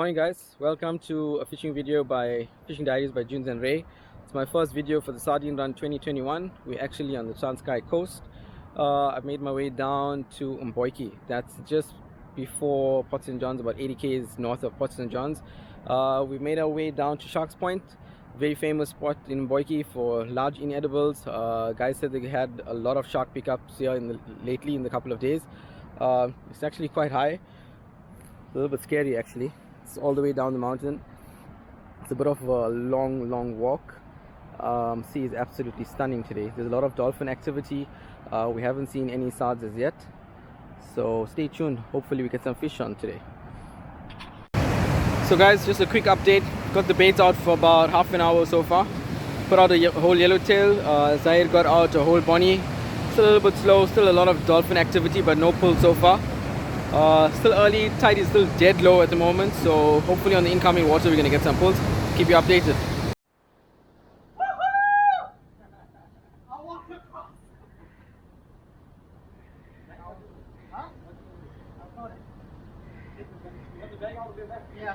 Good morning, guys. Welcome to a fishing video by Fishing Diaries by Junes and Ray. It's my first video for the Sardine Run 2021. We're actually on the Transkei coast. I've made my way down to Mbotyi. That's just before Port St. John's, about 80 k's north of Port St. John's. We've made our way down to Sharks Point, very famous spot in Mbotyi for large inedibles. Guys said they had a lot of shark pickups here lately in the couple of days. It's actually quite high. A little bit scary actually. It's all the way down the mountain. It's a bit of a long walk. Sea is absolutely stunning today. There's a lot of dolphin activity. We haven't seen any sards as yet, so stay tuned. Hopefully we get some fish on today. So guys, just a quick update. Got the baits out for about half an hour so far. Put out a whole yellowtail. Zahir got out a whole bonnie. Still a little bit slow, still a lot of dolphin activity, but no pull so far. Still early, tide is still dead low at the moment, so hopefully on the incoming water we're going to get some pulls. Keep you updated. Yeah.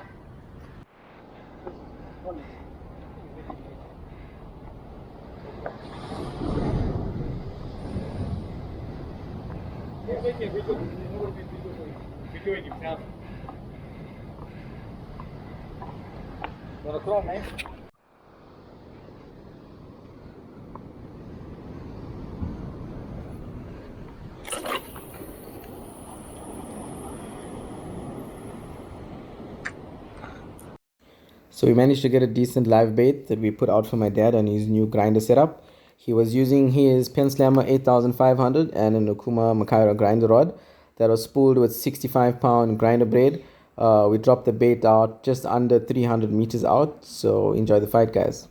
So we managed to get a decent live bait that we put out for my dad on his new grinder setup. He was using his Pen Slammer 8500 and an Okuma Makaira grinder rod that was spooled with 65-pound grinder braid. We dropped the bait out just under 300 meters out, so enjoy the fight, guys.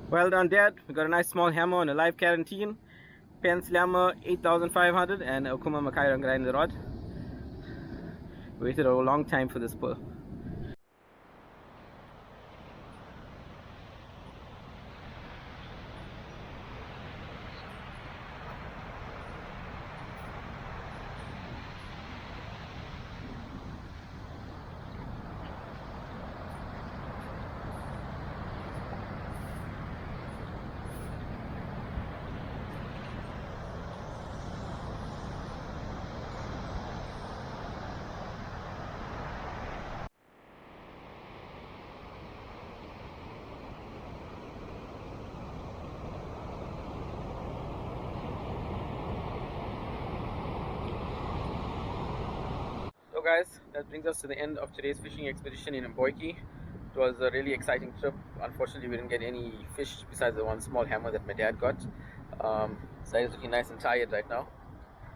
Well done, Dad. We got a nice small hammer on a live quarantine, Pen Slammer 8500 and Okuma Makaira grinder rod. Waited a long time for this pull. So guys, that brings us to the end of today's fishing expedition in Mbotyi. It was a really exciting trip. Unfortunately, we didn't get any fish besides the one small hammer that my dad got. So he's looking nice and tired right now.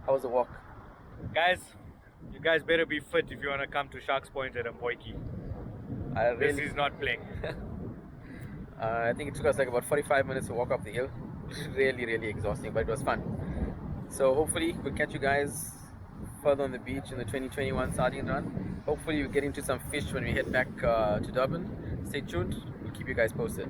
How was the walk? Guys, you guys better be fit if you want to come to Sharks Point at Mbotyi. This is not playing. I think it took us like about 45 minutes to walk up the hill. Really exhausting, but it was fun. So hopefully we'll catch you guys further on the beach in the 2021 sardine run. Hopefully we'll get into some fish when we head back to Durban. Stay tuned, we'll keep you guys posted.